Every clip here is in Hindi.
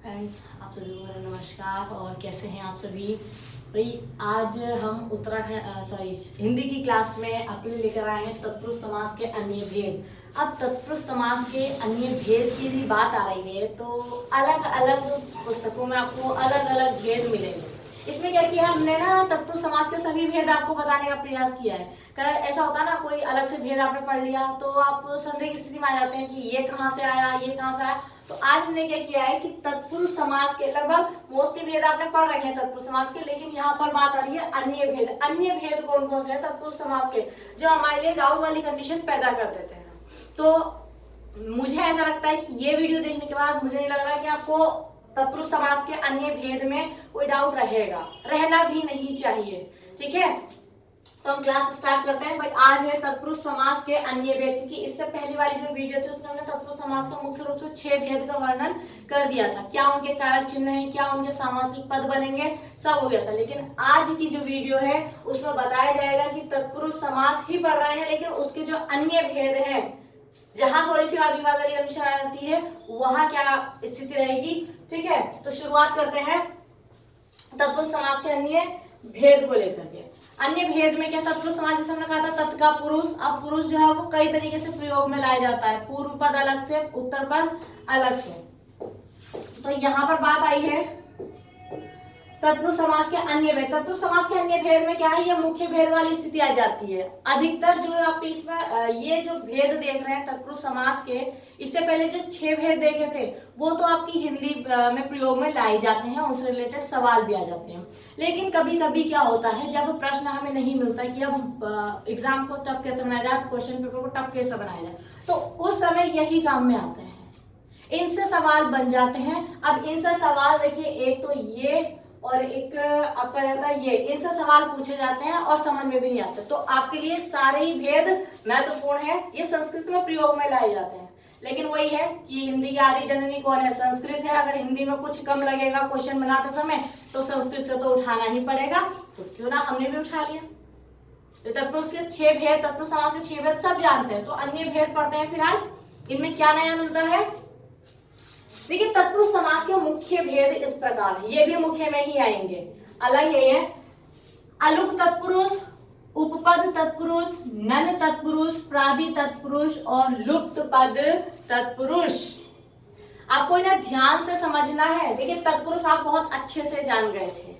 फ्रेंड्स, आप सभी को मेरा नमस्कार। और कैसे हैं आप सभी भाई। आज हम हिंदी की क्लास में अपने लेकर आए हैं तत्पुरुष समास के अन्य भेद। अब तत्पुरुष समास के अन्य भेद की भी बात आ रही है तो अलग अलग पुस्तकों में आपको अलग अलग भेद मिलेंगे। इसमें क्या किया हमने ना, तत्पुरुष समास के सभी भेद आपको बताने का प्रयास किया है। ऐसा होता है ना, कोई अलग से भेद आपने पढ़ लिया तो आप संदेह की स्थिति में आ जाते हैं कि ये कहाँ से आया, ये कहाँ से आया। तो आज हमने क्या किया है कि तत्पुरुष समास के लगभग मोस्टली भेद आपने पढ़ रखे हैं तत्पुरुष समास के, लेकिन यहाँ पर बात आ रही है अन्य भेद। अन्य भेद कौन कौन से हैं तत्पुरुष समास के, जो हमारे लिए डाउट वाली कंडीशन पैदा कर देते हैं। तो मुझे ऐसा लगता है कि ये वीडियो देखने के बाद मुझे नहीं लग रहा कि आपको तत्पुरुष समास के अन्य भेद में कोई डाउट रहेगा, रहना भी नहीं चाहिए। ठीक है, तो हम क्लास स्टार्ट करते हैं भाई। आज है तत्पुरुष समास के अन्य भेद, क्योंकि इससे पहली वाली जो वीडियो थी उसमें हमने तत्पुरुष समास का मुख्य रूप से 6 भेद का वर्णन कर दिया था। क्या उनके कारक चिन्ह है, क्या उनके सामासिक पद बनेंगे, सब हो गया था। लेकिन आज की जो वीडियो है उसमें बताया जाएगा कि तत्पुरुष समास ही पढ़ रहे हैं, लेकिन उसके जो अन्य भेद है, जहां थोड़ी सी वादी वाली कंडीशन आ जाती है, वहां क्या स्थिति रहेगी। ठीक है, तो शुरुआत करते हैं तत्पुरुष समास के अन्य भेद को लेकर के। अन्य भेद में क्या, तत्पुरुष समास जैसे हमने कहा था तत् का पुरुष। अब पुरुष जो है वो कई तरीके से प्रयोग में लाया जाता है, पूर्व पद अलग से, उत्तर पद अलग से। तो यहाँ पर बात आई है तत्पुरुष समास के अन्य भेद। तत्पुरुष समास के अन्य भेद में क्या है, ये मुख्य भेद वाली स्थिति आ जाती है। अधिकतर जो आप इसमें ये जो भेद देख रहे हैं तत्पुरुष समास के, इससे पहले जो 6 भेद देखे थे वो तो आपकी हिंदी में प्रयोग में लाए जाते हैं, उनसे रिलेटेड सवाल भी आ जाते हैं। लेकिन कभी कभी क्या होता है, जब प्रश्न हमें नहीं मिलता कि अब एग्जाम को टफ कैसे बनाया जाए, क्वेश्चन पेपर को टफ कैसे बनाया जाए, तो उस समय यही काम में आते हैं, इनसे सवाल बन जाते हैं। अब इनसे सवाल देखिए, एक तो ये और एक आपका रहता है ये, इनसे सवाल पूछे जाते हैं और समझ में भी नहीं आते। तो आपके लिए सारे ही भेद महत्वपूर्ण है, ये संस्कृत में प्रयोग में लाए जाते हैं। लेकिन वही है कि हिंदी की आदि जननी कौन है, संस्कृत है। अगर हिंदी में कुछ कम लगेगा क्वेश्चन बनाते समय तो संस्कृत से तो उठाना ही पड़ेगा, तो क्यों ना हमने भी उठा लिया। तो तत्पुरुष के 6 भेद, तत्पुरुष समास के 6 भेद सब जानते हैं, तो अन्य भेद पढ़ते हैं। फिर आज इनमें क्या नया मिलता है। देखिए, तत्पुरुष समास के मुख्य भेद इस प्रकार है, ये भी मुख्य में ही आएंगे। अलग ये है, अलुक तत्पुरुष, उपपद तत्पुरुष, नन तत्पुरुष, प्रादि तत्पुरुष और लुप्त पद तत्पुरुष। आपको इन्हें ध्यान से समझना है। देखिए, तत्पुरुष आप बहुत अच्छे से जान गए थे,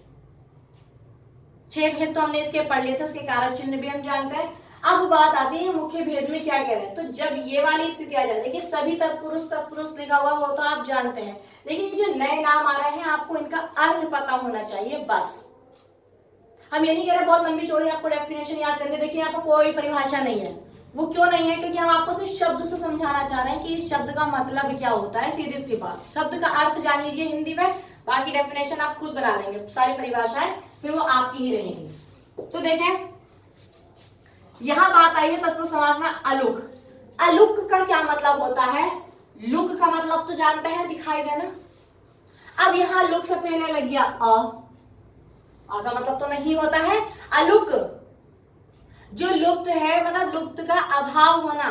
6 भेद तो हमने इसके पढ़ लिए थे, उसके कारक चिन्ह भी हम जानते हैं। अब बात आती है मुख्य भेद में क्या कह रहे हैं। तो जब ये वाली स्थिति आ जाती है कि सभी तत्पुरुष लिखा हुआ, वो तो आप जानते हैं, लेकिन ये जो नए नाम आ रहे हैं आपको इनका अर्थ पता होना चाहिए। बस हम ये नहीं कह रहे बहुत लंबी चौड़ी आपको डेफिनेशन याद करने। देखिए, यहाँ पर कोई परिभाषा नहीं है। वो क्यों नहीं है, क्योंकि हम आपको सिर्फ शब्द से समझाना चाह रहे हैं कि इस शब्द का मतलब क्या होता है। सीधी सी बात, शब्द का अर्थ जान लीजिए हिंदी में, बाकी डेफिनेशन आप खुद बना लेंगे। सारी परिभाषाएं फिर वो आपकी ही रहेंगी। तो देखें, यहां बात आई है तत्पुरुष समास में अलुक। अलुक का क्या मतलब होता है, लुक का मतलब तो जानते हैं, दिखाई देना। अब यहां लुक से पहले लग गया आ का मतलब तो नहीं होता है। अलुक जो लुप्त है, मतलब लुप्त का अभाव होना,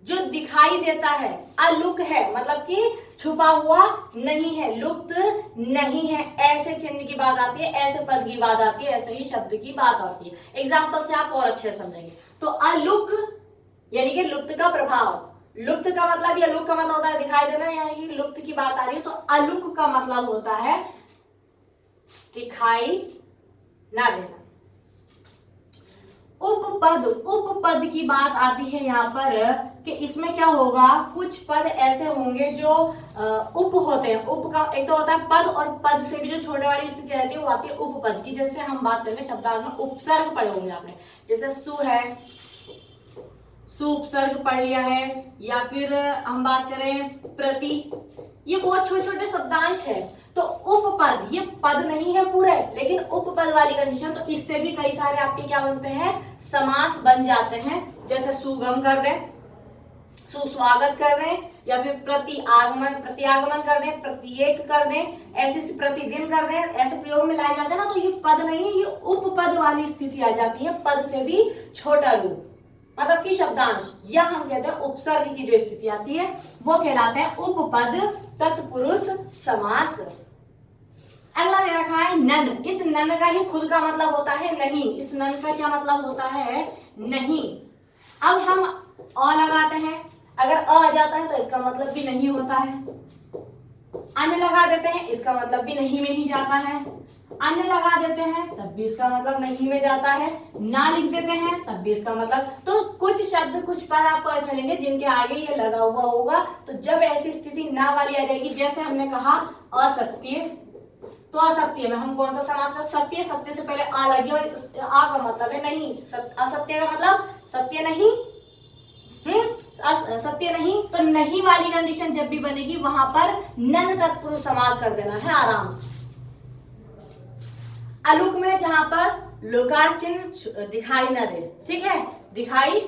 जो दिखाई देता है। अलुक है मतलब कि छुपा हुआ नहीं है, लुप्त नहीं है, ऐसे चिन्ह की बात आती है, ऐसे पद की बात आती है, ऐसे ही शब्द की बात आती है। एग्जाम्पल से आप और अच्छे समझेंगे। तो अलुक यानी कि लुप्त का प्रभाव। लुप्त का मतलब, या लुक का मतलब होता है दिखाई देना, यानी कि लुप्त की बात आ रही है। तो अलुक का मतलब होता है दिखाई ना देना। उपपद की बात आती है यहाँ पर कि इसमें क्या होगा, कुछ पद ऐसे होंगे जो उप होते हैं। उप का एक तो होता है पद, और पद से भी जो छोटे वाली स्थिति रहती है वो आती है उपपद की। जैसे हम बात करेंगे शब्दार्थ में, उपसर्ग पढ़े होंगे आपने, जैसे सु है, सु उपसर्ग पढ़ लिया है। या फिर हम बात करें प्रति, ये बहुत छोटे छोटे शब्दांश है। तो उपपद, ये पद नहीं है पूरे, लेकिन उपपद वाली कंडीशन, तो इससे भी कई सारे आपके क्या बनते हैं, समास बन जाते हैं। जैसे सुगम कर दें, सुस्वागत कर दें, या फिर प्रत्यागमन कर दें, प्रत्येक कर दें, ऐसे प्रतिदिन कर दें, ऐसे प्रयोग में लाए जाते हैं ना। तो ये पद नहीं है, ये उपपद वाली स्थिति आ जाती है, पद से भी छोटा रूप। मतलब कि शब्दांश, या हम कहते हैं उपसर्ग की जो स्थिति आती है वो कहलाते हैं उपपद तत्पुरुष समास। अगला दे रखा है नन। इस नन का ही खुद का मतलब होता है नहीं। इस नन का क्या मतलब होता है? नहीं। अब हम अ लगाते हैं, अगर अ आ जाता है तो इसका मतलब भी नहीं होता है। अन्य लगा देते हैं, इसका मतलब भी नहीं में ही जाता है। अन्य लगा देते हैं तब भी इसका मतलब नहीं में जाता है। ना लिख देते हैं तब भी इसका मतलब। तो कुछ शब्द, कुछ पद आपको ऐसे मिलेंगे जिनके आगे ये लगा हुआ होगा। तो जब ऐसी स्थिति ना वाली आ जाएगी, जैसे हमने कहा असत्य, तो असत्य में हम कौन सा समास कर? सत्य। सत्य से पहले आ लगी और आ का मतलब है नहीं। असत्य का मतलब सत्य नहीं। सत्य नहीं, तो नहीं वाली कंडीशन जब भी बनेगी वहां पर नन तत्पुरुष समास कर देना है आराम से। अलुक में जहां पर लकार चिन्ह दिखाई न दे, ठीक है, दिखाई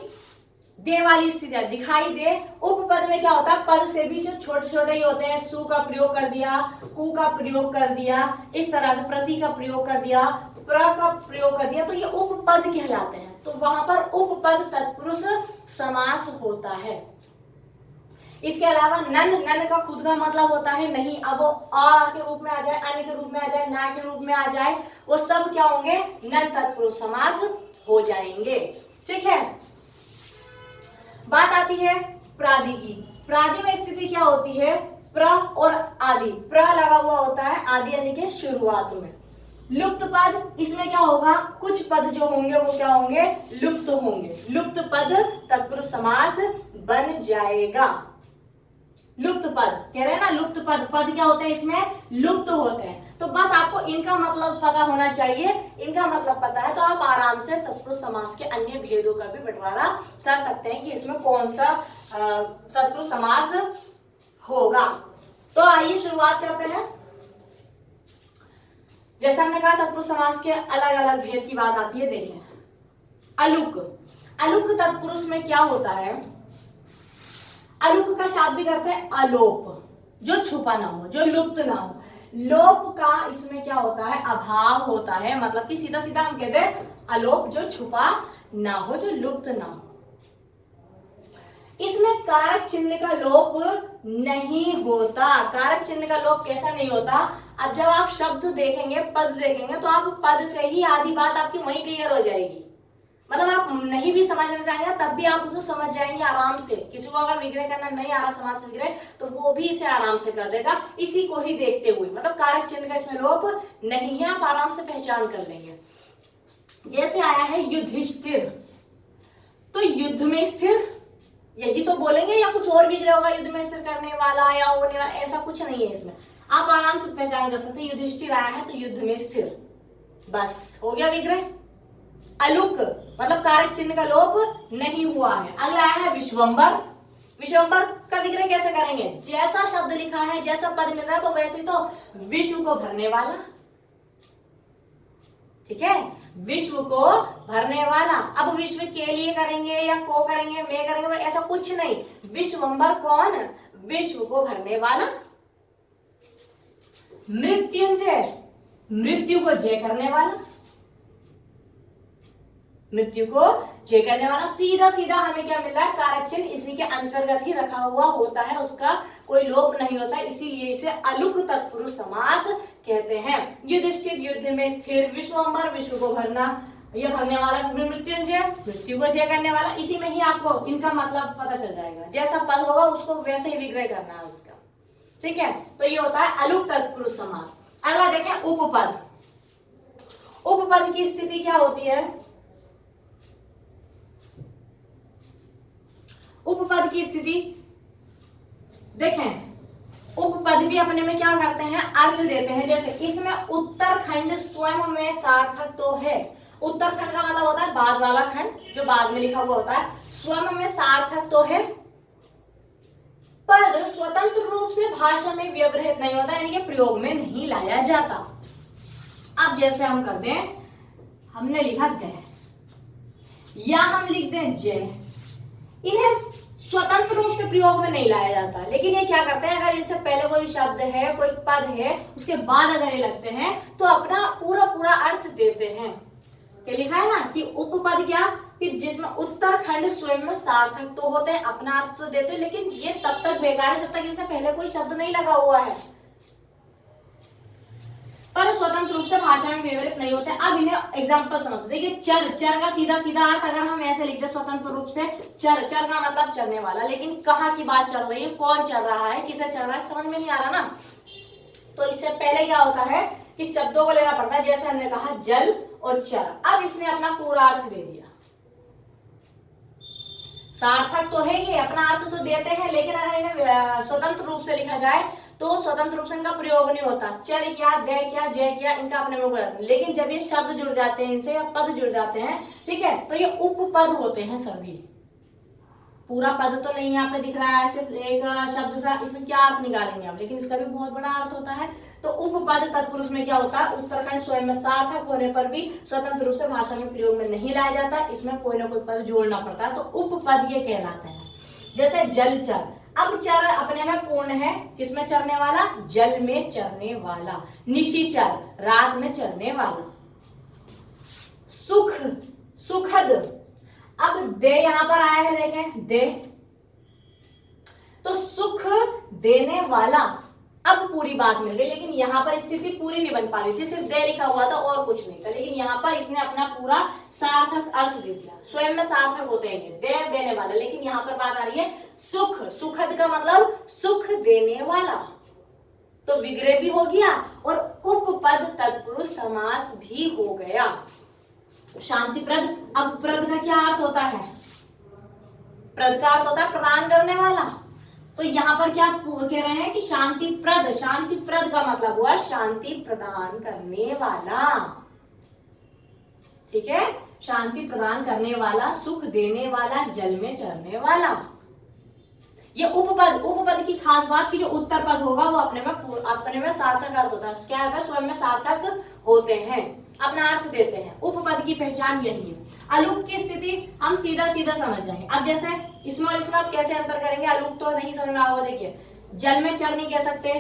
दे वाली स्थिति है, दिखाई दे। उपपद में क्या होता है? पद से भी जो छोटे छोटे ही होते हैं, सु का प्रयोग कर दिया, कु का प्रयोग कर दिया, इस तरह से प्रति का प्रयोग कर दिया, प्र का प्रयोग कर दिया, तो ये उपपद कहलाते हैं। तो वहां पर उपपद तत्पुरुष समास होता है। इसके अलावा नन, नन का खुद का मतलब होता है नहीं। अब वो आ के रूप में आ जाए, अन्य के रूप में आ जाए, ना के रूप में आ जाए, वो सब क्या होंगे? नन तत्पुरुष समास हो जाएंगे। ठीक है। बात आती है प्रादि की। प्रादि में स्थिति क्या होती है? प्र और आदि। प्र लगा हुआ होता है आदि यानी के शुरुआत में। लुप्त पद, इसमें क्या होगा? कुछ पद जो होंगे वो क्या होंगे? लुप्त होंगे। लुप्त पद तत्पुरुष समास बन जाएगा। लुप्त पद कह रहे हैं ना, लुप्त पद। पद क्या होते हैं? इसमें लुप्त होते हैं। तो बस आपको इनका मतलब पता होना चाहिए। इनका मतलब पता है तो आप आराम से तत्पुरुष समास के अन्य भेदों का भी बंटवारा कर सकते हैं कि इसमें कौन सा तत्पुरुष समास होगा। तो आइए शुरुआत करते हैं। जैसा हमने कहा तत्पुरुष समास के अलग अलग भेद की बात आती है। देखें, अलुक। अलुक तत्पुरुष में क्या होता है? अलुक का शाब्दिक अर्थ है अलोप, जो छुपा ना हो, जो लुप्त ना हो। लोप का इसमें क्या होता है? अभाव होता है। मतलब कि सीधा सीधा हम कहते हैं अलोप, जो छुपा ना हो, जो लुप्त ना हो। इसमें कारक चिन्ह का लोप नहीं होता। कारक चिन्ह का लोप कैसा नहीं होता? अब जब आप शब्द देखेंगे, पद देखेंगे, तो आप पद से ही आधी बात आपकी वहीं क्लियर हो जाएगी। मतलब आप नहीं भी समझना चाहेंगे तब भी आप उसे समझ जाएंगे आराम से। किसी को अगर विग्रह करना नहीं आ रहा, समास विग्रह, तो वो भी इसे आराम से कर देगा इसी को ही देखते हुए। मतलब कारक चिन्ह का इसमें लोप नहीं है, आप आराम से पहचान कर लेंगे। जैसे आया है युधिष्ठिर, तो युद्ध में स्थिर, यही तो बोलेंगे या कुछ और विग्रह होगा? युद्ध में स्थिर करने वाला या होने वाला, ऐसा कुछ नहीं है इसमें। आप आराम से पहचान कर सकते हैं युधिष्ठिर आया है तो युद्ध में स्थिर, बस हो गया विग्रह। अलुक मतलब कारक चिन्ह का लोप नहीं हुआ है। अगला आया है विश्वंबर। विश्वंबर का विग्रह कैसे करेंगे? जैसा शब्द लिखा है, जैसा पद मिल रहा है, तो वैसे ही तो विश्व को भरने वाला। ठीक है, विश्व को भरने वाला। अब विश्व के लिए करेंगे या को करेंगे, मैं करेंगे, ऐसा कुछ नहीं। विश्वंबर कौन? विश्व को भरने वाला। मृत्युंजय, मृत्यु को जय करने वाला। मृत्यु को जय करने वाला। सीधा सीधा हमें क्या मिल रहा है? कारक चिन्ह इसी के अंतर्गत ही रखा हुआ होता है, उसका कोई लोप नहीं होता, इसीलिए इसे अलुक तत्पुरुष समास कहते हैं। युधिष्ठिर युद्ध में स्थिर, विश्वंबर विश्व को भरना, यह भरने वाला, मृत्युंजय मृत्यु को जय करने वाला। इसी में ही आपको इनका मतलब पता चल जाएगा। जैसा पद होगा उसको वैसे ही विग्रह करना है उसका। ठीक है, तो ये होता है अलुक तत्पुरुष समास। अगला देखें उपपद। उपपद की स्थिति क्या होती है? उपपद की स्थिति देखें, उपपद भी अपने में क्या करते हैं? अर्थ देते हैं। जैसे इसमें उत्तरखंड स्वयं में सार्थक तो है। उत्तरखंड का मतलब होता है बाद वाला खंड, जो बाद में लिखा हुआ होता है। स्वयं में सार्थक तो है, पर स्वतंत्र रूप से भाषा में व्यवहृत नहीं होता, यानी कि प्रयोग में नहीं लाया जाता। अब जैसे हम कर दें, हमने लिखा द या हम लिख दें जय, इन्हें स्वतंत्र रूप से प्रयोग में नहीं लाया जाता। लेकिन ये क्या करते हैं? अगर इससे पहले कोई शब्द है, कोई पद है, उसके बाद अगर ये लगते हैं तो अपना पूरा पूरा अर्थ देते हैं। क्या लिखा है ना कि उपपद क्या? कि जिसमें उत्तरखंड स्वयं में सार्थक तो होते हैं, अपना अर्थ तो देते हैं, लेकिन ये तब तक बेकार है जब तक इनसे पहले कोई शब्द नहीं लगा हुआ है। पर स्वतंत्र रूप से भाषा में व्यवहृत नहीं होते। अब इन्हें एग्जाम्पल समझो। देखिए चर, चर का सीधा सीधा अर्थ अगर हम ऐसे लिखते स्वतंत्र रूप से चर, चर का मतलब चलने वाला, लेकिन कहाँ की बात चल रही है, कौन चल रहा है, किसे चल रहा है, समझ में नहीं आ रहा ना। तो इससे पहले क्या होता है कि शब्दों को लेना पड़ता है, जैसे हमने कहा जल और चर। अब इसने अपना पूरा अर्थ दे दिया, सार्थक तो है ये, अपना अर्थ तो देते हैं, लेकिन अगर इन्हें स्वतंत्र रूप से लिखा जाए तो स्वतंत्र रूप से इनका प्रयोग नहीं होता। चर क्या, दे क्या, जय क्या, इनका अपने में होता है। लेकिन जब ये शब्द जुड़ जाते हैं इनसे, या पद जुड़ जाते हैं, ठीक है, तो ये उपपद होते हैं सभी। पूरा पद तो नहीं यहाँ पे दिख रहा है, सिर्फ एक शब्द सा, इसमें क्या अर्थ निकालेंगे आप, लेकिन इसका भी बहुत बड़ा अर्थ होता है। तो उपपद तत्पुरुष में क्या होता है, उत्तरखंड स्वयं में सार्थक होने पर भी स्वतंत्र रूप से भाषा में प्रयोग में नहीं लाया जाता, इसमें कोई ना कोई पद जोड़ना पड़ता है, तो उपपद ये कहलाते हैं। जैसे जलचर, अब चर अपने में पूर्ण है, किसमें चरने वाला, जल में चरने वाला। निशिचर, रात में चरने वाला। सुख, सुखद, अब दे यहां पर आया है, देखें दे, तो सुख देने वाला। अब पूरी बात मिल गई, लेकिन यहां पर स्थिति पूरी नहीं बन पा रही थी, सिर्फ दे लिखा हुआ था और कुछ नहीं था, लेकिन यहां पर इसने अपना पूरा सार्थक अर्थ दे दिया। स्वयं में सार्थक होते हैं ये, दे देने वाला, लेकिन यहां पर बात आ रही है सुख, सुखद का मतलब सुख देने वाला, तो विग्रह भी हो गया और उपपद तत्पुरुष समास भी हो गया। शांतिप्रद, अब प्रद का क्या अर्थ होता है, प्रद का अर्थ होता है प्रदान करने वाला, तो यहां पर क्या कह रहे हैं कि शांतिप्रद, शांतिप्रद का मतलब हुआ शांति प्रदान करने वाला, ठीक है, शांति प्रदान करने वाला, सुख देने वाला, जल में चरने वाला। ये उपपद, उपपद की खास बात की जो उत्तर पद होगा वो अपने में सार्थक अर्थ होता है, क्या होता है, स्वयं में सार्थक होते हैं, अपना अर्थ देते हैं। उपपद की पहचान यही है। अलूप की स्थिति हम सीधा सीधा समझ जाएंगे। अब जैसे इसमें और इसमें आप कैसे अंतर करेंगे, अलूप तो नहीं समझ में आओगे। देखिए जल में चर नहीं कह सकते,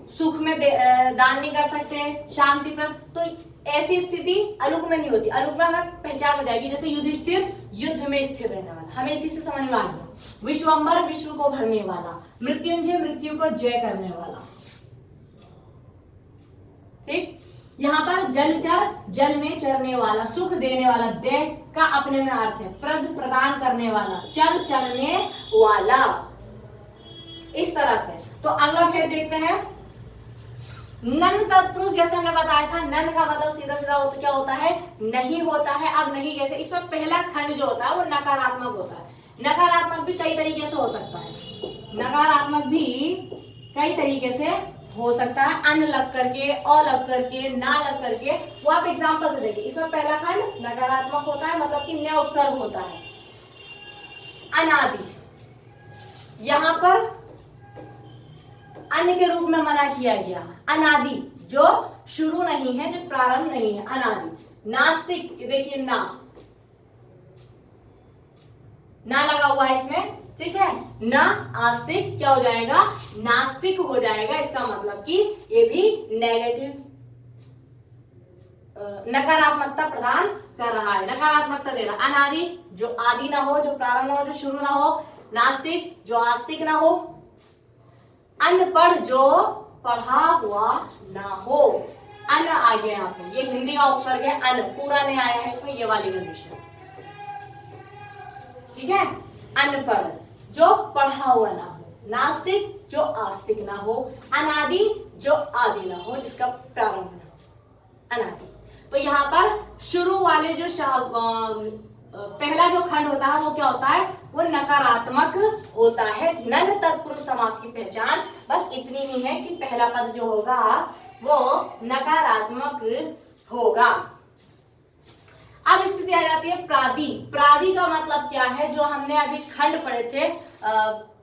सुख में दान नहीं कर सकते, शांतिप्रद, तो ऐसी स्थिति अलूप में नहीं होती। अलूप में हमें पहचान हो जाएगी, जैसे युधिष्ठिर युद्ध में स्थिर रहने वाला, हमें इसी से समझ में आ गया। विश्वम्भर विश्व को भरने वाला, मृत्युंजय मृत्यु को जय करने वाला, ठीक। यहाँ पर जलचर, जल में चरने वाला, सुख देने वाला, दे का अपने में अर्थ है, प्रद प्रदान करने वाला, चर चरने वाला, इस तरह से। तो अगला फिर देखते हैं नन तत्पुरुष, जैसे हमने बताया था, नन का मतलब सीधा सीधा क्या होता है, नहीं होता है। अब नहीं कैसे, इसमें पहला खंड जो होता है वो नकारात्मक होता है। नकारात्मक भी कई तरीके से हो सकता है, नकारात्मक भी कई तरीके से हो सकता है, अन लग करके, अ लग करके, ना लग करके, वो आप एग्जांपल से देखिए। इसमें पहला खंड नकारात्मक होता है, मतलब कि न उपसर्ग होता है। अनादि, यहां पर अन्य के रूप में मना किया गया। अनादि जो शुरू नहीं है, जो प्रारंभ नहीं है, अनादि। नास्तिक, देखिए ना लगा हुआ है इसमें, ठीक है, ना आस्तिक क्या हो जाएगा, नास्तिक हो जाएगा। इसका मतलब कि ये भी नेगेटिव नकारात्मकता प्रदान कर रहा है, नकारात्मकता दे रहा है। अनादि जो आदि ना हो, जो प्रारंभ ना हो, जो शुरू ना हो। नास्तिक जो आस्तिक ना हो। अनपढ़ जो पढ़ा हुआ ना हो। अन आ गया यहाँ पे, ये हिंदी का उपसर्ग है, अन पूरा नहीं आया है इसमें, ये वाली कंडीशन, ठीक है। अनपढ़ जो पढ़ा हुआ ना हो, नास्तिक जो आस्तिक ना हो, अनादि जो आदि ना हो, जिसका प्रारंभ ना हो, अनादि। तो यहाँ पर शुरू वाले जो पहला जो खंड होता है वो क्या होता है, वो नकारात्मक होता है। नन तत्पुरुष समास की पहचान बस इतनी ही है कि पहला पद जो होगा वो नकारात्मक होगा। अब स्थिति आ जाती है प्रादि। प्रादि का मतलब क्या है, जो हमने अभी खंड पढ़े थे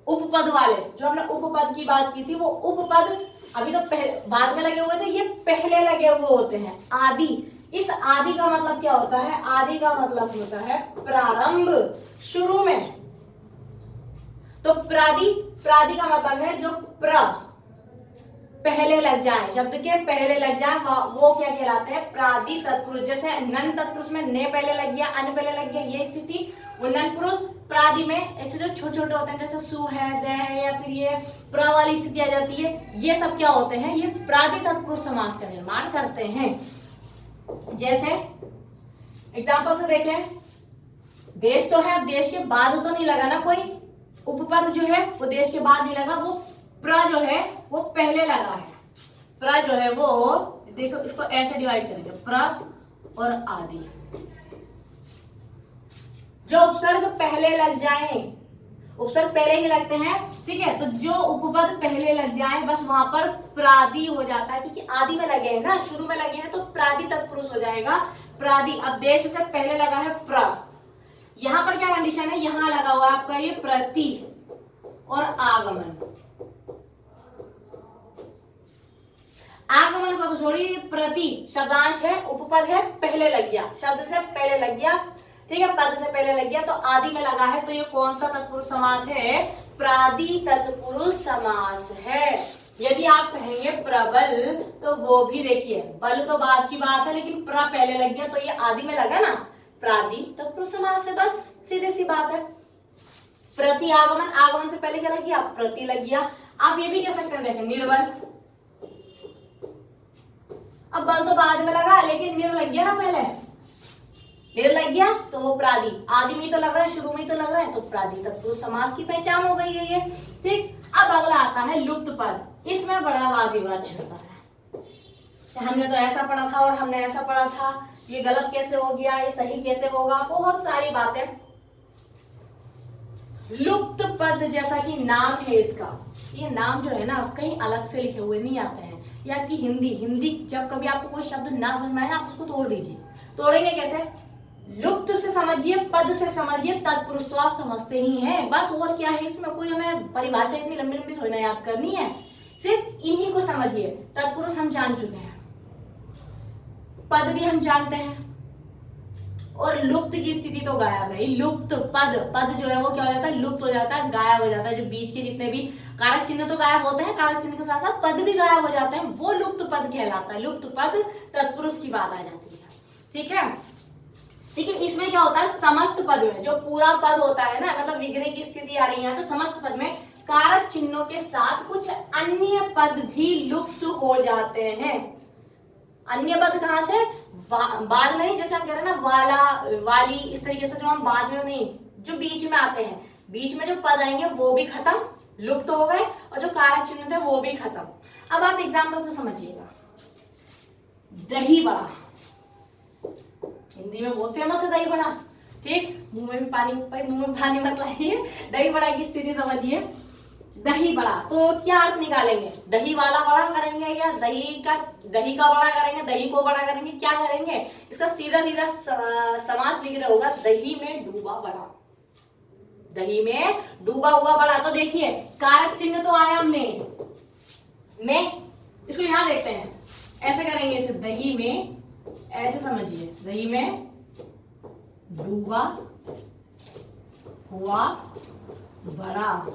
उपपद वाले, जो हमने उपपद की बात की थी, वो उपपद अभी तो बाद में लगे हुए थे, ये पहले लगे हुए होते हैं। आदि, इस आदि का मतलब क्या होता है, आदि का मतलब होता है प्रारंभ, शुरू में। तो प्रादि, प्रादि का मतलब है जो पहले लग जाए, शब्द के पहले लग जाए, वो क्या कहलाते हैं? प्रादि तत्पुरुष। जैसे नन तत्पुरुष में ने पहले लग गया, अन पहले लग गया, ये स्थिति वो नन पुरुष। प्रादि में ऐसे जो छोटे छोटे होते हैं जैसे सु है, द है, या फिर ये प्र वाली स्थिति आ जाती है, ये सब क्या होते हैं? ये प्रादि तत्पुरुष समास का निर्माण करते हैं। जैसे एग्जाम्पल से देखें, देश तो है, अब देश के बाद तो नहीं लगा ना कोई, उपपद जो है वो देश के बाद नहीं लगा, वो प्र जो है वो पहले लगा है। प्र जो है वो, देखो इसको ऐसे डिवाइड करेंगे, प्र और आदि। जो उपसर्ग पहले लग जाए, उपसर्ग पहले ही लगते हैं, ठीक है, तो जो उपपद पहले लग जाए बस वहां पर प्रादि हो जाता है, क्योंकि आदि में लगे हैं ना, शुरू में लगे हैं, तो प्रादि तत्पुरुष हो जाएगा प्रादि। अब देश से पहले लगा है प्र, यहां पर क्या कंडीशन है? यहां लगा हुआ आपका ये प्रति और आगमन। आगमन को तो छोड़िए, प्रति शब्दांश है, उपपद है, पहले लग गया, शब्द से पहले लग गया, ठीक है, पद से पहले लग गया, तो आदि में लगा है, तो ये कौन सा तत्पुरुष समास है? प्रादि तत्पुरुष समास है। यदि आप कहेंगे प्रबल, तो वो भी देखिए, बल तो बाद की बात है, लेकिन प्र पहले लग गया, तो ये आदि में लगा ना, प्रादि तत्पुरुष समास है, बस सीधी सी बात है। प्रति आगमन, आगमन से पहले क्या लग गया? प्रति लग गया। आप ये भी कह सकते हैं, देखें निर्बल, अब बल तो बाद में लगा, लेकिन निर लग गया ना पहले, निर लग गया तो वो प्रादि, आदि में तो लग रहा है, शुरू में तो लग रहा है, तो प्रादि तत्पुरुष समास की पहचान हो गई है ये, ठीक। अब अगला आता है लुप्त पद। इसमें बड़ा वाद विवाद चलता है, हमने तो ऐसा पढ़ा था और हमने ऐसा पढ़ा था, ये गलत कैसे हो गया, ये सही कैसे होगा, बहुत सारी बातें। लुप्त पद जैसा कि नाम है इसका, ये नाम जो है ना कहीं अलग से लिखे हुए नहीं आते हैं, ये आपकी हिंदी जब कभी आपको कोई शब्द ना समझ में आए आप उसको तोड़ दीजिए। तोड़ेंगे कैसे? लुप्त से समझिए, पद से समझिए, तत्पुरुष तो आप समझते ही हैं, बस और क्या है इसमें, कोई हमें परिभाषा इतनी लंबी लंबी थोड़ी ना याद करनी है, सिर्फ इन्हीं को समझिए। तत्पुरुष हम जान चुके हैं, पद भी हम जानते हैं, और लुप्त की स्थिति तो गायब है। लुप्त पद, पद जो है वो क्या हो जाता है? लुप्त हो जाता है, गायब हो जाता है। जो बीच के जितने भी कारक चिन्ह तो गायब होते हैं, कारक चिन्ह के साथ साथ पद भी गायब हो जाते हैं, वो लुप्त पद कहलाता है। लुप्त पद तत्पुरुष की बात आ जाती है, ठीक है। ठीक है, इसमें क्या होता है? समस्त पद में जो पूरा पद होता है ना, मतलब विग्रह की स्थिति आ रही है, तो समस्त पद में कारक चिन्हों के साथ कुछ अन्य पद भी लुप्त हो जाते हैं। अन्य पद कहां से? बाद में, जैसे हम कह रहे हैं ना वाला, वाली, इस तरीके से जो हम बाद में नहीं, जो बीच में आते हैं, बीच में जो पद आएंगे वो भी खत्म, लुप्त हो गए, और जो कारक चिन्ह थे वो भी खत्म। अब आप एग्जाम्पल से समझिएगा, दही बड़ा, हिंदी में बहुत फेमस है दही बड़ा, ठीक, मुंह में पानी मत लाइए, दही बड़ा की स्थिति समझिए। दही बड़ा तो क्या अर्थ निकालेंगे? दही वाला बड़ा करेंगे, या दही का बड़ा करेंगे, दही को बड़ा करेंगे, क्या करेंगे? इसका सीधा सीधा समास विग्रह होगा, दही में डूबा बड़ा, दही में डूबा हुआ बड़ा। तो देखिए कारक चिन्ह तो आया में, इसको यहां देखते हैं, ऐसे करेंगे इसे, दही में, ऐसे समझिए, दही में डूबा हुआ बड़ा,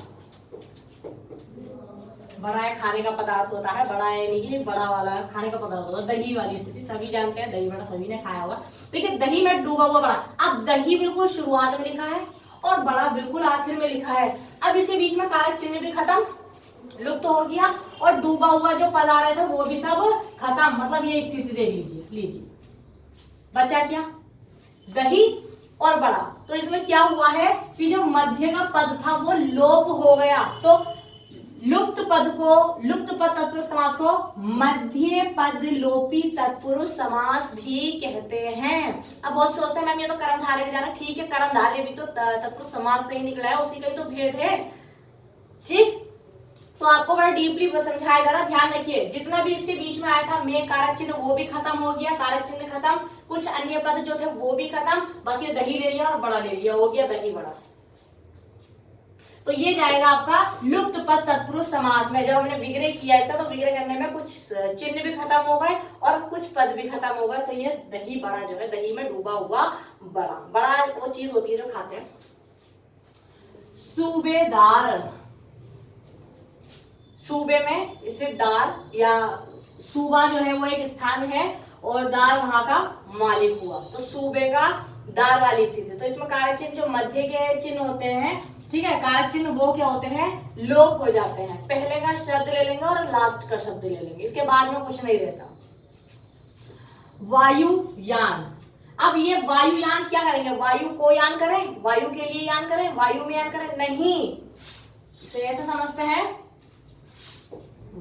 बड़ा है खाने का पदार्थ होता है, बड़ा है यानी कि बड़ा वाला खाने का पदार्थ होता है, दही वाली स्थिति सभी जानते हैं, दही बड़ा सभी ने खाया होगा। देखिए दही में डूबा हुआ बड़ा, अब दही बिल्कुल शुरुआत में लिखा है और बड़ा बिल्कुल आखिर में लिखा है, अब इसके बीच में कारक चिन्ह भी खत्म, लुप्त हो गया, और डूबा हुआ जो पद आ रहे थे वो भी सब खत्म, मतलब ये स्थिति देख लीजिए, बचा क्या? दही और बड़ा। तो इसमें क्या हुआ है कि जो मध्य का पद था वो लोप हो गया, तो लुप्त पद तत्पुरुष समास को मध्य पद लोपी तत्पुरुष समास भी कहते हैं। अब बहुत सोचते हैं मैम ये तो कर्मधारय में जाना, ठीक है, कर्मधारय भी तो तत्पुरुष समास से ही निकला है, उसी का ही तो भेद है, ठीक। तो आपको बड़ा डीपली समझाया जा रहा, ध्यान रखिए, जितना भी इसके बीच में आया था में कारक चिन्ह वो भी खत्म हो गया, कारक चिन्ह खत्म, कुछ अन्य पद जो थे वो भी खत्म, बस ये दही ले लिया और बड़ा ले लिया, हो गया दही बड़ा। तो ये जाएगा आपका लुप्त पद तत्पुरुष समास में। जब हमने विग्रह किया इसका, तो विग्रह करने में कुछ चिन्ह भी खत्म हो गए और कुछ पद भी खत्म हो गए, तो ये दही बड़ा जो है, दही में डूबा हुआ बड़ा, बड़ा वो चीज होती है जो खाते हैं। सूबेदार, सूबे में स्थित दार या सूबा जो है वो एक स्थान है और दार वहां का मालिक हुआ, तो सूबे का दार वाली स्थिति। तो इसमें कारक चिन्ह जो मध्य के चिन्ह होते हैं, ठीक है, कारक चिन्ह वो क्या होते हैं, लोप हो जाते हैं। पहले का शब्द ले लेंगे और लास्ट का शब्द ले लेंगे, इसके बाद में कुछ नहीं रहता। वायुयान, अब ये वायुयान क्या करेंगे, वायु को यान करें, वायु के लिए यान करें, वायु में यान करें, नहीं, इसे ऐसे समझते हैं,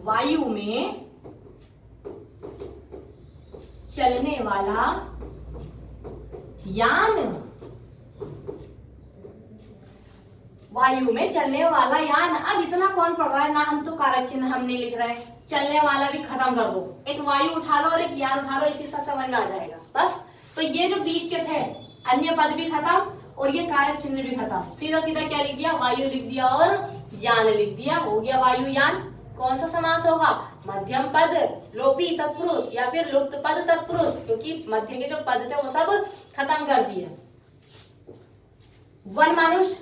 वायु में चलने वाला यान, वायु में चलने वाला यान। अब इतना कौन पढ़ रहा है ना, हम तो कारक चिन्ह हम नहीं लिख रहे हैं, चलने वाला भी खत्म कर दो, एक वायु उठा लो और एक यान उठा लो, इसी से समझ में आ जाएगा बस। तो ये जो बीच के थे अन्य पद भी खत्म और ये कारक चिन्ह भी खत्म, सीधा सीधा क्या लिख दिया, वायु लिख दिया और यान लिख दिया, हो गया वायुयान। कौन सा समास होगा, मध्यम पद लोपी तत्पुरुष या फिर लुप्त पद तत्पुरुष, क्योंकि मध्य के जो पद थे वो सब खत्म कर दिए। वन मानुष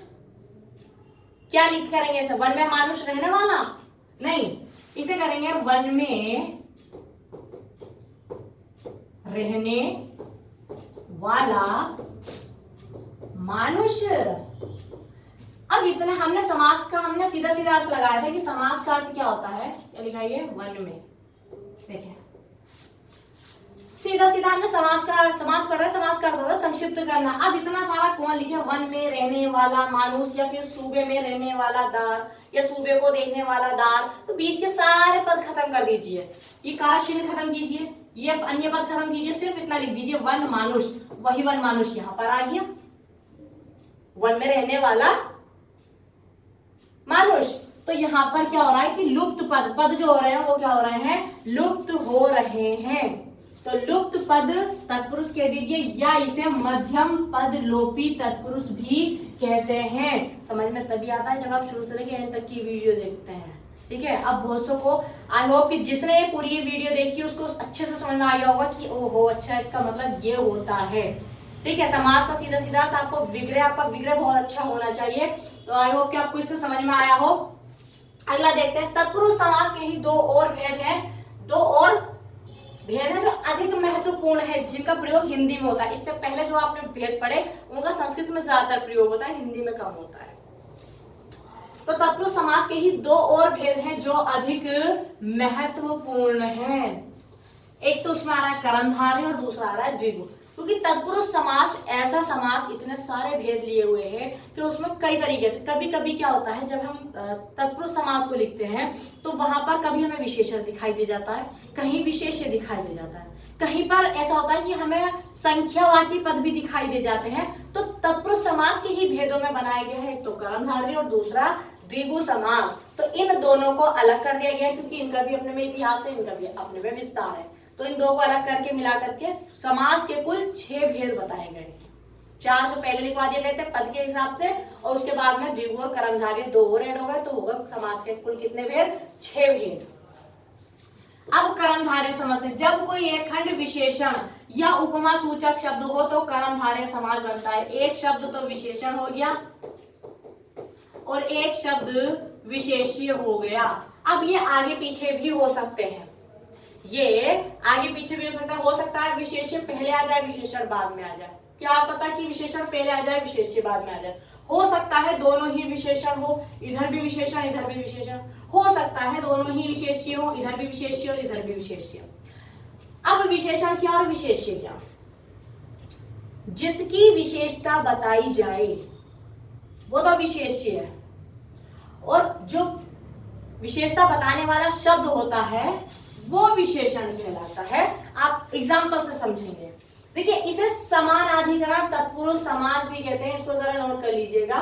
क्या लिख करेंगे इसे, वन में मानुष रहने वाला नहीं, इसे करेंगे वन में रहने वाला मानुष। अब इतना हमने समास का हमने सीधा सीधा अर्थ लगाया था कि समास का अर्थ क्या होता है, क्या लिखा है ये, वन में, देखिए सीधा सीधा हमने समास पढ़ रहे, समास का अर्थ होता है संक्षिप्त करना। अब इतना सारा कौन लिखे, वन में रहने वाला मानुष या फिर सूबे में रहने वाला दार या सूबे को देखने वाला दार, तो बीच के सारे पद खत्म कर दीजिए, ये कारक चिन्ह खत्म कीजिए, ये अन्य पद खत्म कीजिए, सिर्फ इतना लिख दीजिए वन मानुष, वही वन मानुष यहां पर आ गया, वन में रहने वाला मानुष। तो यहाँ पर क्या हो रहा है कि लुप्त पद जो हो रहे हैं वो क्या हो रहे हैं, लुप्त हो रहे हैं, तो लुप्त पद तत्पुरुष कह दीजिए या इसे मध्यम पद लोपी तत्पुरुष भी कहते हैं। समझ में तभी आता है जब आप शुरू से लेकर एंड तक की वीडियो देखते हैं, ठीक है। अब बहुत सौ को आई होप कि जिसने पूरी ये वीडियो देखी उसको अच्छे से समझ में आ गया होगा कि ओहो अच्छा इसका मतलब ये होता है, ठीक है। समास का सीधा सीधा तो आपको आपका विग्रह बहुत अच्छा होना चाहिए, तो आई होप कि आपको इससे समझ में आया हो। अगला देखते हैं, तत्पुरुष समास के ही दो और भेद हैं, दो और भेद है जो अधिक महत्वपूर्ण है, जिनका प्रयोग हिंदी में होता है। इससे पहले जो आपने भेद पढ़े उनका संस्कृत में ज्यादातर प्रयोग होता है, हिंदी में कम होता है। तो तत्पुरुष समास के ही दो और भेद हैं जो अधिक महत्वपूर्ण हैं। एक तो उसमें आ रहा है कर्मधारय और दूसरा आ रहा है द्विगु, क्योंकि तत्पुरुष समास ऐसा समास इतने सारे भेद लिए हुए हैं कि उसमें कई तरीके से, कभी कभी क्या होता है जब हम तत्पुरुष समास को लिखते हैं तो वहां पर कभी हमें विशेषण दिखाई दे जाता है, कहीं विशेष्य दिखाई दे जाता है, कहीं पर ऐसा होता है कि हमें संख्यावाची पद भी दिखाई दे जाते हैं। तो तत्पुरुष समास के ही भेदों में बनाया गया है, एक तो कर्मधारय और दूसरा द्विगु समास। तो इन दोनों को अलग कर दिया गया है क्योंकि इनका भी अपने में इतिहास है, इनका भी अपने में विस्तार है। तो इन दो को अलग करके मिला करके समास के कुल 6 भेद बताए गए, 4 जो पहले लिखवा दिए गए थे पद के हिसाब से, और उसके बाद में द्विगु और कर्मधारय 2 और ऐड हो गए, तो होगा समास के कुल कितने भेद, 6 भेद। अब कर्मधारय समझते, जब कोई एक खंड विशेषण या उपमा सूचक शब्द हो तो कर्मधारय समास बनता है। एक शब्द तो विशेषण हो गया और एक शब्द विशेष्य हो गया। अब ये आगे पीछे भी हो सकते हैं, ये आगे पीछे भी हो सकता है विशेष्य पहले आ जाए विशेषण बाद में आ जाए। क्या पता कि विशेषण पहले आ जाए विशेष्य बाद में आ जाए, हो सकता है दोनों ही विशेषण हो, इधर भी विशेषण इधर भी विशेषण, हो सकता है दोनों ही विशेष्य हो, इधर भी विशेष्य और इधर भी विशेष्य। अब विशेषण क्या और विशेष्य क्या, जिसकी विशेषता बताई जाए वो तो विशेष्य है, और जो विशेषता बताने वाला शब्द होता है वो विशेषण कहलाता है। आप एग्जाम्पल से समझेंगे। देखिए इसे समानाधिकरण तत्पुरुष समास भी कहते हैं, इसको जरा नोट कर लीजिएगा।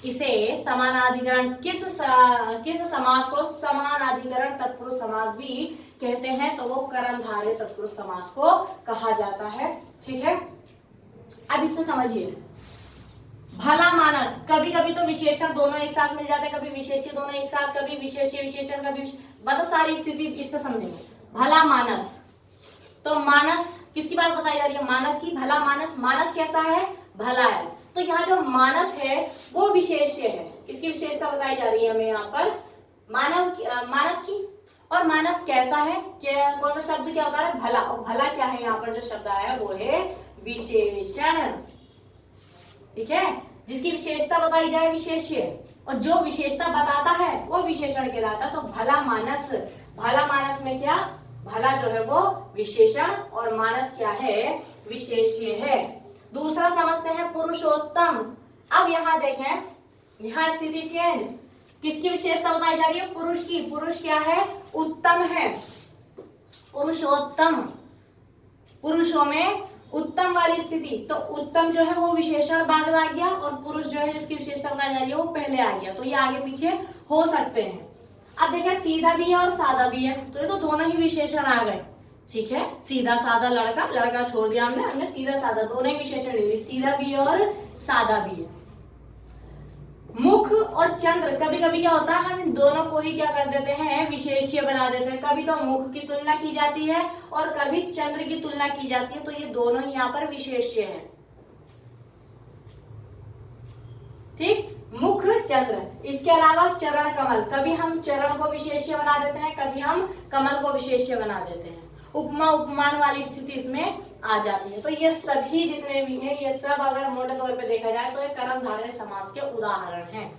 इसे समानाधिकरण किस समास को समानाधिकरण तत्पुरुष समास भी कहते हैं, तो वो कर्मधारय तत्पुरुष समास को कहा जाता है, ठीक है। अब इससे समझिए, भला मानस, कभी कभी तो विशेषण दोनों एक साथ मिल जाते हैं, कभी विशेष्य दोनों एक साथ, कभी विशेष्य विशेषण, कभी मतलब सारी स्थिति इससे समझेंगे। भला मानस, तो मानस किसकी बात बताई जा रही है, मानस की। भला मानस, मानस कैसा है, भला है। तो यहाँ जो मानस है वो विशेष्य है, किसकी विशेषता बताई जा रही है हमें यहाँ पर, मानस की। और मानस कैसा है, क्या कौन सा शब्द क्या होता है, भला। और भला क्या है, यहाँ पर जो शब्द आया है वो है विशेषण। ठीक है, जिसकी विशेषता बताई जाए विशेष्य, और जो विशेषता बताता है वो विशेषण कहलाता है। तो भला मानस, भला मानस में क्या, भला जो है वो विशेषण और मानस क्या है, विशेष्य है। दूसरा समझते हैं पुरुषोत्तम। अब यहाँ देखें, यहाँ स्थिति चेंज, किसकी विशेषता बताई जा रही है, पुरुष की। पुरुष क्या है, उत्तम है, पुरुषोत्तम, पुरुषों में उत्तम वाली स्थिति। तो उत्तम जो है वो विशेषण बाद में आ गया, और पुरुष जो है जिसकी विशेषता बताई जा रही है वो पहले आ गया। तो ये आगे पीछे हो सकते हैं। अब देखिए सीधा भी है और सादा भी है, तो ये तो दोनों ही विशेषण आ गए। ठीक है, सीधा सादा, लड़का, लड़का छोड़ दिया हमने सीधा सादा, दोनों ही विशेषण ले लिए, सीधा भी है और सादा भी है। मुख और चंद्र, कभी कभी क्या होता है, हम इन दोनों को ही क्या कर देते हैं, विशेष्य बना देते हैं। कभी तो मुख की तुलना की जाती है और कभी चंद्र की तुलना की जाती है, तो ये दोनों ही यहाँ पर विशेष्य है। ठीक, मुख चंद्र। इसके अलावा चरण कमल, कभी हम चरण को विशेष्य बना देते हैं, कभी हम कमल को विशेष्य बना देते हैं। उपमा उपमान वाली स्थिति इसमें आ जाती है। तो ये सभी जितने भी हैं, ये सब अगर मोटे तौर पे देखा जाए तो ये कर्मधारय समास के उदाहरण हैं।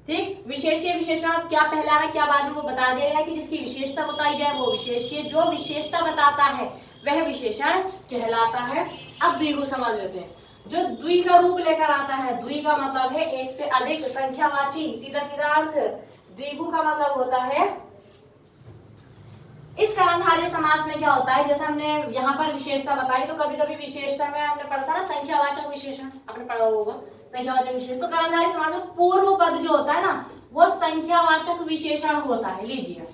ठीक, विशेष्य विशेषण क्या पहले आ रहा है क्या बाद में, वो बता दिया है कि जिसकी विशेषता बताई जाए वो विशेष्य, जो विशेषता बताता है वह विशेषण कहलाता है। अब द्विगु समझ लेते हैं। जो द्वि का रूप लेकर आता है, द्वि का मतलब है एक से अधिक, संख्यावाची, सीधा सीधा अर्थ। द्विगु का मतलब होता है, इस कर्मधारय समास में क्या होता है, जैसे हमने यहाँ पर विशेषता बताई, तो कभी कभी विशेषता में हमने पढ़ा था ना संख्यावाचक विशेषण, आपने पढ़ा होगा संख्यावाचक विशेषण। तो कर्मधारय समास में पूर्व पद जो होता है ना वो संख्यावाचक विशेषण होता है। लीजिए,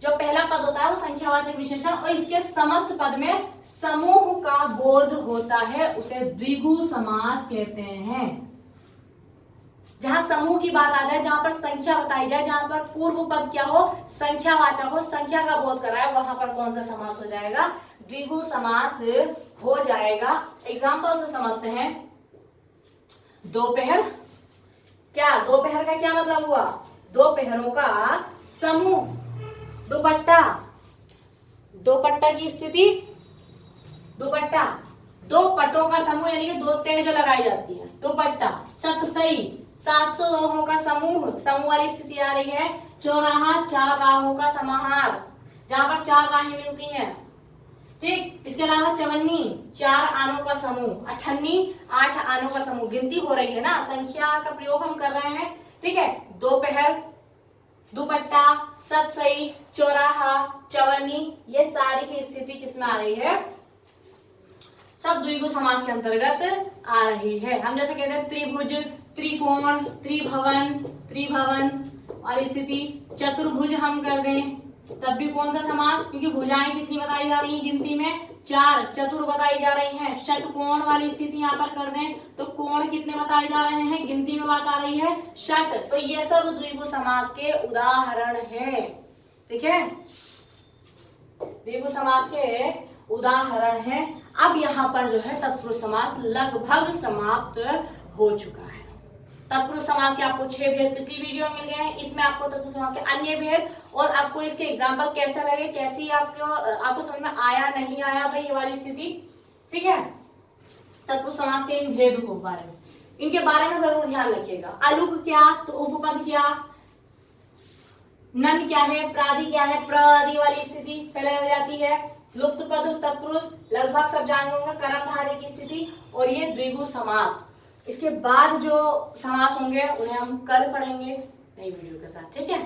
जो पहला पद होता है वो संख्यावाचक विशेषण, और इसके समस्त पद में समूह का बोध होता है, उसे द्विगु समास कहते हैं। जहां समूह की बात आ जाए, जहां पर संख्या बताई जाए, जहां पर पूर्व पद क्या हो, संख्यावाचक हो, संख्या का बोध कराए, वहां पर कौन सा समास हो जाएगा, द्विगु समास हो जाएगा। एग्जाम्पल से समझते हैं। दोपहर, क्या दोपहर का क्या मतलब हुआ, दोपहरों का समूह। दुपट्टा, दोपट्टा की स्थिति, दुपट्टा दो पटों का समूह, यानी कि दो तेज लगाई जाती है, दुपट्टा। सतसई, 700 लोगों का समूह, समूह वाली स्थिति आ रही है। चौराहा, 4 राहों का समाहार, जहां पर 4 राहें मिलती हैं। ठीक, इसके अलावा चवन्नी, 4 आनों का समूह। अठन्नी, 8 आनों का समूह। गिनती हो रही है ना, संख्या का प्रयोग हम कर रहे हैं। ठीक है, दोपहर, दुपट्टा, सतसई, चौराहा, चवन्नी, ये सारी की स्थिति किसमें आ रही है, सब द्विगु समास के अंतर्गत आ रही है। हम जैसे कहते हैं त्रिभुज, त्रिकोण, त्रिभवन, त्रिभवन वाली स्थिति। चतुर्भुज हम कर दें तब भी कौन सा समास, क्योंकि भुजाएं कितनी बताई जा रही है गिनती में, 4, चतुर बताई जा रही हैं। षटकोण वाली स्थिति यहाँ पर कर दें तो कोण कितने बताए जा रहे हैं, गिनती में बात आ रही है, षट। तो ये सब द्विगु समास के उदाहरण हैं। ठीक है, द्विगु समास के उदाहरण हैं। अब यहाँ पर जो है तत्पुरुष समास लगभग समाप्त हो चुका है। तत्पुरुष समास के आपको 6 भेद पिछली वीडियो में मिल गए हैं। इसमें आपको तत्पुरुष समास के अन्य भेद और आपको इसके एग्जाम्पल कैसे लगे, कैसी आपको समझ में आया नहीं आया भाई ये वाली स्थिति। ठीक है, तत्पुरुष समास के इन भेद को बारे में, इनके बारे में जरूर ध्यान रखिएगा। अलुक क्या, तो उपपद क्या, नन क्या है, प्रादि क्या है, प्रादि वाली स्थिति पहले हो जाती है। लुप्त पद, तत्पुरुष लगभग सब जान होंगे, कर्मधारय की स्थिति, और ये द्विगु समास। इसके बाद जो समास होंगे उन्हें हम कल पढ़ेंगे नई वीडियो के साथ। ठीक है।